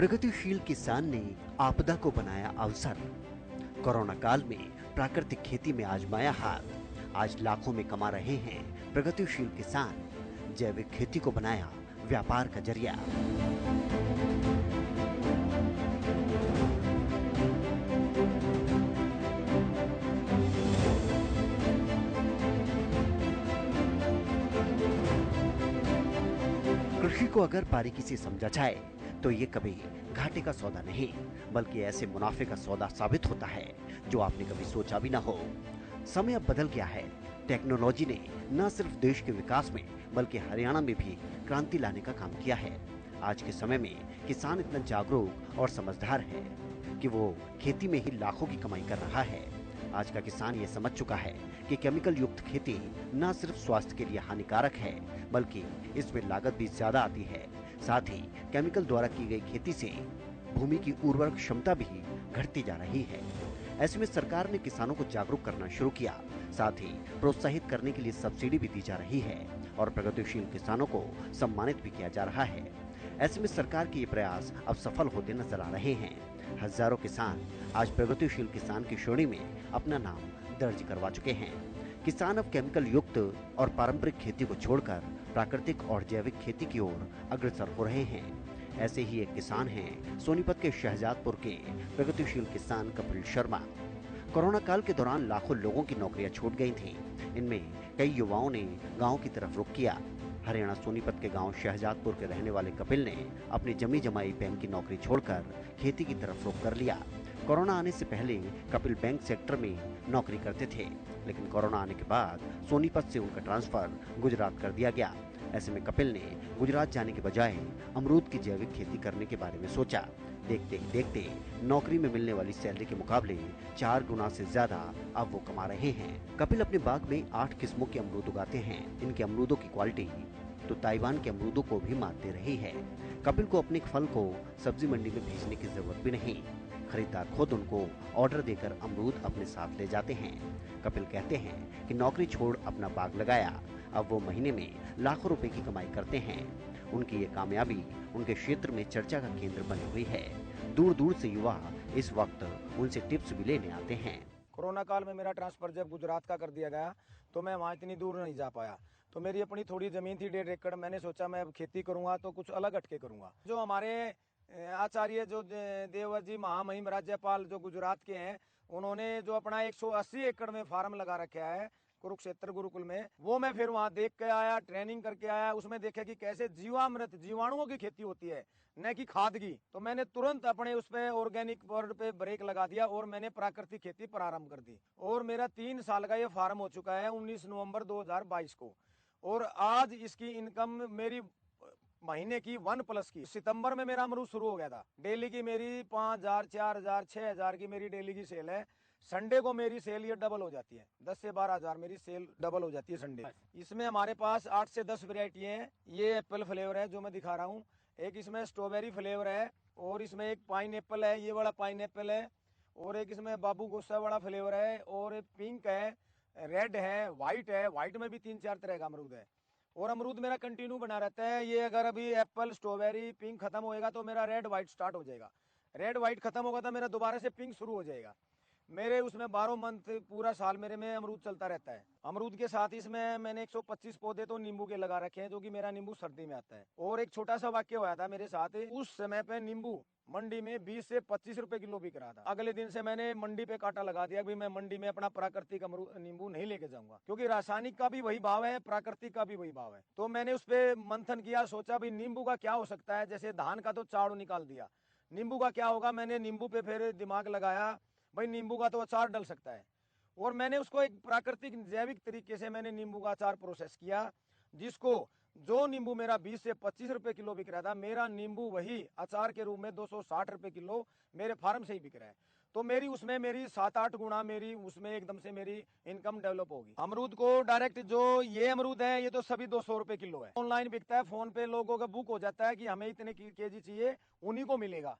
प्रगतिशील किसान ने आपदा को बनाया अवसर। कोरोना काल में प्राकृतिक खेती में आजमाया हाथ। आज लाखों में कमा रहे हैं प्रगतिशील किसान। जैविक खेती को बनाया व्यापार का जरिया। कृषि को अगर बारीकी से समझा जाए तो ये कभी घाटे का सौदा नहीं, बल्कि ऐसे मुनाफे का सौदा साबित होता है जो आपने कभी सोचा भी ना हो। समय अब बदल गया है। टेक्नोलॉजी ने न सिर्फ देश के विकास में बल्कि हरियाणा में भी क्रांति लाने का काम किया है। आज के समय में किसान इतना जागरूक और समझदार है कि वो खेती में ही लाखों की कमाई कर रहा है। आज का किसान ये समझ चुका है कि केमिकल युक्त खेती न सिर्फ स्वास्थ्य के लिए हानिकारक है, बल्कि इसमें लागत भी ज्यादा आती है। साथ ही केमिकल द्वारा की गई खेती से भूमि की उर्वरक क्षमता भी घटती जा रही है। ऐसे में सरकार ने किसानों को जागरूक करना शुरू किया। साथ ही प्रोत्साहित करने के लिए सब्सिडी भी दी जा रही है और प्रगतिशील किसानों को सम्मानित भी किया जा रहा है। ऐसे में सरकार के ये प्रयास अब सफल होते नजर आ रहे हैं। हजारों किसान आज प्रगतिशील किसान की श्रेणी में अपना नाम दर्ज करवा चुके हैं। किसान अब केमिकल युक्त और पारंपरिक खेती को छोड़कर प्राकृतिक और जैविक खेती की ओर अग्रसर हो रहे हैं। ऐसे ही एक किसान हैं सोनीपत के शहजादपुर के प्रगतिशील किसान कपिल शर्मा। कोरोना काल के दौरान लाखों लोगों की नौकरियां छूट गई थीं। इनमें कई युवाओं ने गांव की तरफ रुख किया। हरियाणा सोनीपत के गांव शहजादपुर के रहने वाले कपिल ने अपनी जमी जमाई बैंक की नौकरी छोड़कर खेती की तरफ रुख कर लिया। कोरोना आने से पहले कपिल बैंक सेक्टर में नौकरी करते थे, लेकिन कोरोना आने के बाद सोनीपत से उनका ट्रांसफर गुजरात कर दिया गया। ऐसे में कपिल ने गुजरात जाने के बजाय अमरूद की जैविक खेती करने के बारे में सोचा। देखते ही देखते नौकरी में मिलने वाली सैलरी के मुकाबले 4 गुना से ज्यादा अब वो कमा रहे हैं। कपिल अपने बाग में 8 किस्मों के अमरूद उगाते हैं। इनके अमरूदों की क्वालिटी तो ताइवान के अमरूदों को भी मात दे रही है। कपिल को अपने फल को सब्जी मंडी में भेजने की जरूरत भी नहीं। खरीदार खुद उनको ऑर्डर देकर अमरूद अपने साथ ले जाते हैं। कपिल कहते हैं कि नौकरी छोड़ अपना बाग लगाया, अब वो महीने में लाखों रुपए की कमाई करते हैं। उनकी ये कामयाबी उनके क्षेत्र में चर्चा का केंद्र बनी हुई है। दूर दूर से युवा इस वक्त उनसे टिप्स भी लेने आते हैं। कोरोना काल में मेरा ट्रांसफर जब गुजरात का कर दिया गया तो मैं वहाँ इतनी दूर नहीं जा पाया। तो मेरी अपनी थोड़ी जमीन थी 1.5 एकड़। मैंने सोचा मैं अब खेती करूंगा तो कुछ अलग हटके करूंगा। जो हमारे आचार्य जो देववर जी महामहिम राज्यपाल जो गुजरात के हैं, उन्होंने जो अपना 180 एकड़ में फार्म लगा रखा है कुरुक्षेत्र गुरुकुल में, वो मैं फिर वहां देख के आया, ट्रेनिंग करके आया। उसमें देखा कि कैसे जीवामृत जीवाणुओं की खेती होती है, न कि खाद की। तो मैंने तुरंत अपने उस पे ऑर्गेनिक वर्ड पे ब्रेक लगा दिया और मैंने प्राकृतिक खेती प्रारंभ कर दी। और मेरा 3 साल का ये फार्म हो चुका है 19 नवंबर 2022 को। और आज इसकी इनकम मेरी महीने की 1+ की। सितंबर में मेरा अमरूद शुरू हो गया था। डेली की मेरी 5,000, 4,000, 6,000 की मेरी डेली की सेल है। संडे को मेरी सेल ये डबल हो जाती है। 10 से 12,000 मेरी सेल डबल हो जाती है संडे। इसमें हमारे पास 8 से 10 वेरायटी है। ये एप्पल फ्लेवर है जो मैं दिखा रहा हूँ, एक इसमें स्ट्रॉबेरी फ्लेवर है, और इसमें एक पाइन एप्पल है, ये वाला पाइन एप्पल है, और एक इसमें बाबू गुस्सा वाला फ्लेवर है, और पिंक है, रेड है, व्हाइट है। व्हाइट में भी 3-4 तरह का अमरूद है। और अमरूद मेरा कंटिन्यू बना रहता है। ये अगर अभी एप्पल स्ट्रॉबेरी पिंक खत्म होएगा तो मेरा रेड व्हाइट स्टार्ट हो जाएगा। रेड व्हाइट खत्म होगा तो मेरा दोबारा से पिंक शुरू हो जाएगा। मेरे उसमें 12 मंथ पूरा साल मेरे में अमरूद चलता रहता है। अमरूद के साथ इसमें मैंने 125 पौधे तो नींबू के लगा रखे हैं, जो कि मेरा नींबू सर्दी में आता है। और एक छोटा सा वाक्य हुआ था मेरे साथ, उस समय पे नींबू मंडी में 20 से 25 रुपए किलो बिक रहा था। अगले दिन से मैंने मंडी पे काटा लगा दिया कि मैं मंडी में अपना प्राकृतिक नींबू नहीं लेके जाऊंगा, क्योंकि रासायनिक का भी वही भाव है, प्राकृतिक का भी वही भाव है। तो मैंने उस पर मंथन किया, सोचा भाई नींबू का क्या हो सकता है। जैसे धान का तो चावल निकाल दिया, नींबू का क्या होगा। मैंने नींबू पे फिर दिमाग लगाया, भाई नींबू का तो अचार डल सकता है। और मैंने उसको एक प्राकृतिक जैविक तरीके से मैंने नींबू का अचार प्रोसेस किया, जिसको जो नींबू मेरा 20 से 25 रुपए किलो बिक रहा था, मेरा नींबू वही अचार के रूप में 260 रुपए किलो मेरे फार्म से ही बिक रहा है। तो मेरी उसमें मेरी 7-8 गुना मेरी उसमें एकदम से मेरी इनकम डेवलप होगी। अमरूद को डायरेक्ट जो ये अमरूद है ये तो सभी 200 रुपए किलो है। ऑनलाइन बिकता है, फोन पे लोगों का बुक हो जाता है कि हमें इतने केजी चाहिए, उन्हीं को मिलेगा।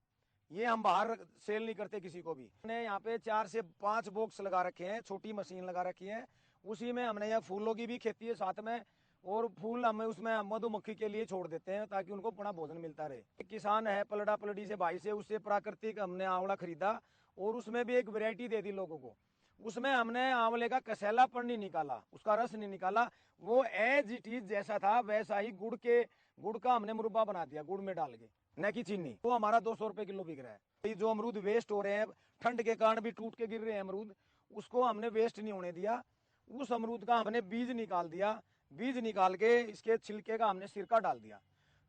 ये हम बाहर सेल नहीं करते किसी को भी। हमने यहाँ पे 4 से 5 बॉक्स लगा रखे हैं, छोटी मशीन लगा रखी है। उसी में हमने यहाँ फूलों की भी खेती है साथ में, और फूल हमें उसमें मधुमक्खी के लिए छोड़ देते हैं ताकि उनको अपना भोजन मिलता रहे। एक किसान है पलड़ा पलड़ी से भाई से, उससे प्राकृतिक हमने आंवला खरीदा और उसमें भी एक वैरायटी दे दी लोगों को। उसमें हमने आंवले का कसैलापन नहीं निकाला, उसका रस नहीं निकाला, वो एज इट इज जैसा था वैसा ही गुड़ का हमने मुरब्बा बना दिया, गुड़ में डाल के, न कि चीनी। वो हमारा 200 रुपए किलो बिक रहा है। जो अमरूद वेस्ट हो रहे हैं, ठंड के कारण भी टूट के गिर रहे हैं अमरूद, उसको हमने वेस्ट नहीं होने दिया। उस अमरूद का हमने बीज निकाल दिया, बीज निकाल के इसके छिलके का हमने सिरका डाल दिया,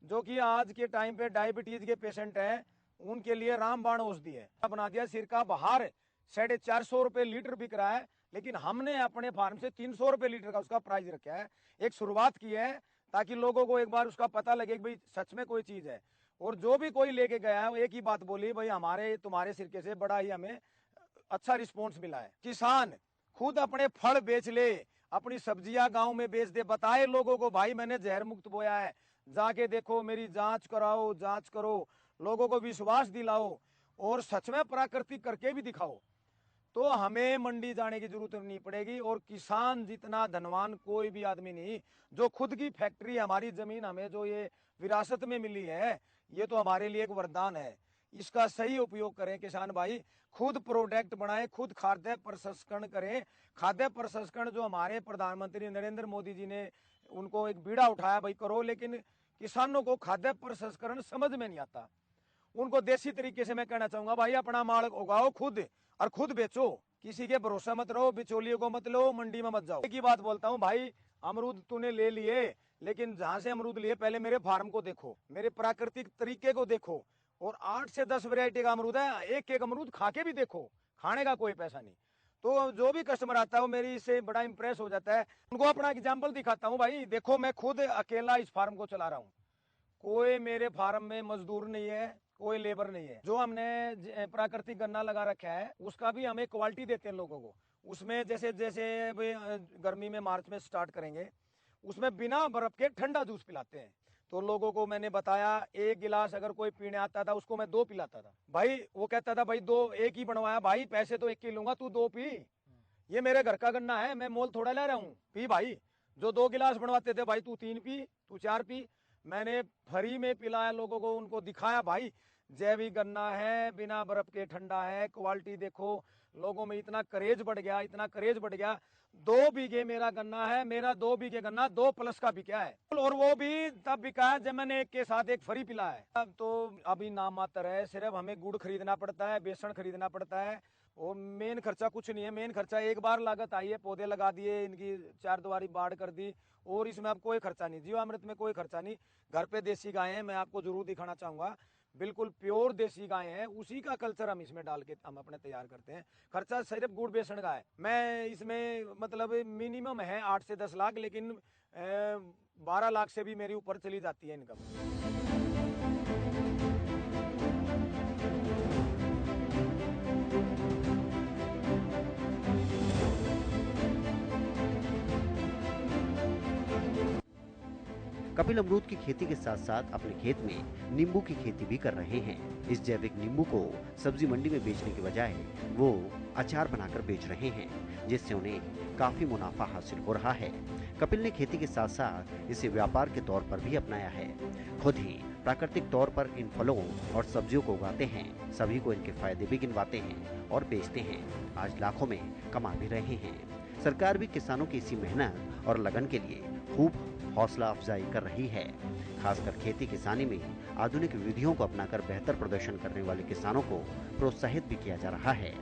जो कि आज के टाइम पे डायबिटीज के पेशेंट है उनके लिए रामबाण औषधि है। बना दिया सिरका, बाहर 450 रुपए लीटर बिक रहा है, लेकिन हमने अपने फार्म से 300 रुपए लीटर का उसका प्राइस रखा है। एक शुरुआत की है ताकि लोगों को एक बार उसका पता लगे कि भाई सच में कोई चीज है। और जो भी कोई लेके गया है वो एक ही बात बोली, भाई हमारे तुम्हारे सिरके से बड़ा ही हमें अच्छा रिस्पॉन्स मिला है। किसान खुद अपने फल बेच ले, अपनी सब्जियां गांव में बेच दे, बताए लोगों को भाई मैंने जहर मुक्त बोया है, जाके देखो, मेरी जांच कराओ, जांच करो, लोगों को विश्वास दिलाओ और सच में प्राकृतिक करके भी दिखाओ, तो हमें मंडी जाने की जरूरत नहीं पड़ेगी। और किसान जितना धनवान कोई भी आदमी नहीं, जो खुद की फैक्ट्री, हमारी जमीन हमें जो ये विरासत में मिली है, ये तो हमारे लिए एक वरदान है। इसका सही उपयोग करें किसान भाई, खुद प्रोडक्ट बनाएं, खुद खाद्य प्रसंस्करण करें। खाद्य प्रसंस्करण जो हमारे प्रधानमंत्री नरेंद्र मोदी जी ने उनको एक बीड़ा उठाया, भाई करो, लेकिन किसानों को खाद्य प्रसंस्करण समझ में नहीं आता। उनको देसी तरीके से मैं कहना चाहूंगा, भाई अपना माल उगाओ खुद और खुद बेचो, किसी के भरोसा मत रहो, बिचौलियों को मत लो, मंडी में मत जाओ। एक ही बात बोलता हूँ भाई, अमरूद तूने ले लिए, लेकिन जहां से अमरूद लिए पहले मेरे फार्म को देखो, मेरे प्राकृतिक तरीके को देखो, और 8 से 10 वैरायटी का अमरूद है, एक एक अमरूद खा के भी देखो, खाने का कोई पैसा नहीं। तो जो भी कस्टमर आता है वो मेरी इससे बड़ा इंप्रेस हो जाता है। उनको अपना एग्जाम्पल दिखाता हूँ, भाई देखो मैं खुद अकेला इस फार्म को चला रहा हूँ, कोई मेरे फार्म में मजदूर नहीं है, कोई लेबर नहीं है। जो हमने प्राकृतिक गन्ना लगा रखा है उसका भी हमें क्वालिटी देते हैं लोगों को। उसमें जैसे जैसे गर्मी में मार्च में स्टार्ट करेंगे, उसमें बिना बर्फ के ठंडा जूस पिलाते हैं। तो लोगों को मैंने बताया, एक गिलास अगर कोई पीने आता था उसको मैं 2 पिलाता था। भाई वो कहता था भाई 2 एक ही बनवाया, भाई पैसे तो 1 की लूंगा, तू 2 पी, ये मेरे घर का गन्ना है, मैं मोल थोड़ा ले रहा हूँ, पी भाई। जो 2 गिलास बनवाते थे, भाई तू 3 पी, तू 4 पी। मैंने फ्री में पिलाया लोगों को, उनको दिखाया भाई जैविक गन्ना है, बिना बर्फ के ठंडा है, क्वालिटी देखो। लोगों में इतना करेज बढ़ गया, इतना करेज बढ़ गया। 2 बीघे मेरा गन्ना है, मेरा 2 बीघे गन्ना 2 प्लस का बिका है, और वो भी तब बिका है जब मैंने एक के साथ एक फ्री पिला है। अब तो अभी नाम मात्र है, सिर्फ हमें गुड़ खरीदना पड़ता है, बेसन खरीदना पड़ता है, और मेन खर्चा कुछ नहीं है। मेन खर्चा एक बार लागत आई है, पौधे लगा दिए, इनकी 4 दीवारी बाढ़ कर दी, और इसमें अब कोई खर्चा नहीं, जीवामृत में कोई खर्चा नहीं। घर पे देसी गाय है, मैं आपको जरूर दिखाना चाहूंगा, बिल्कुल प्योर देसी गाय है, उसी का कल्चर हम इसमें डाल के हम अपने तैयार करते हैं। खर्चा सिर्फ गुड़ बेसन का है। मैं इसमें मतलब मिनिमम है 8 से 10 लाख, लेकिन 12 लाख से भी मेरी ऊपर चली जाती है इनकम। कपिल अमरूद की खेती के साथ साथ अपने खेत में नींबू की खेती भी कर रहे हैं। इस जैविक नींबू को सब्जी मंडी में बेचने के बजाय वो अचार बनाकर बेच रहे हैं, जिससे उन्हें काफी मुनाफा हासिल हो रहा है। कपिल ने खेती के साथ साथ इसे व्यापार के तौर पर भी अपनाया है। खुद ही प्राकृतिक तौर पर इन फलों और सब्जियों को उगाते हैं, सभी को इनके फायदे भी गिनवाते हैं और बेचते हैं। आज लाखों में कमा भी रहे हैं। सरकार भी किसानों की इसी मेहनत और लगन के लिए खूब हौसला अफजाई कर रही है। खासकर खेती किसानी में आधुनिक विधियों को अपनाकर बेहतर प्रदर्शन करने वाले किसानों को प्रोत्साहित भी किया जा रहा है।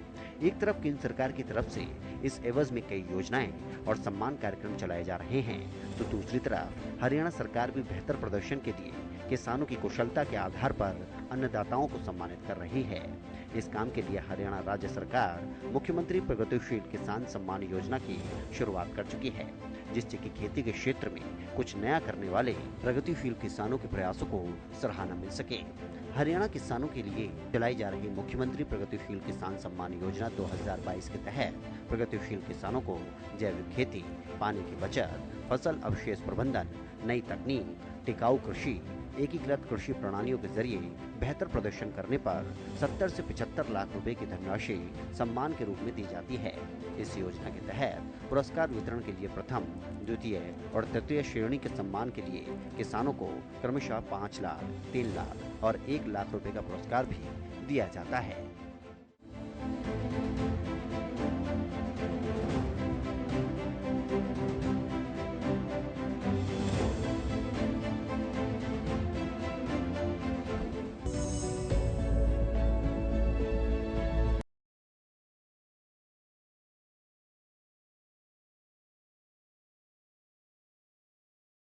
एक तरफ केंद्र सरकार की तरफ से इस एवज में कई योजनाएं और सम्मान कार्यक्रम चलाए जा रहे हैं, तो दूसरी तरफ हरियाणा सरकार भी बेहतर प्रदर्शन के लिए किसानों की कुशलता के आधार पर अन्नदाताओं को सम्मानित कर रही है। इस काम के लिए हरियाणा राज्य सरकार मुख्यमंत्री प्रगतिशील किसान सम्मान योजना की शुरुआत कर चुकी है, जिससे कि खेती के क्षेत्र में कुछ नया करने वाले प्रगतिशील किसानों के प्रयासों को सराहना मिल सके। हरियाणा किसानों के लिए चलाई जा रही मुख्यमंत्री प्रगतिशील किसान सम्मान योजना 2022 के तहत प्रगतिशील किसानों को जैविक खेती, पानी की बचत, फसल अवशेष प्रबंधन, नई तकनीक, टिकाऊ कृषि, एकीकृत कृषि प्रणालियों के जरिए बेहतर प्रदर्शन करने पर 70 से 75 लाख रुपए की धनराशि सम्मान के रूप में दी जाती है। इस योजना के तहत पुरस्कार वितरण के लिए प्रथम, द्वितीय और तृतीय श्रेणी के सम्मान के लिए किसानों को क्रमशः 5 लाख, 3 लाख और 1 लाख रुपए का पुरस्कार भी दिया जाता है।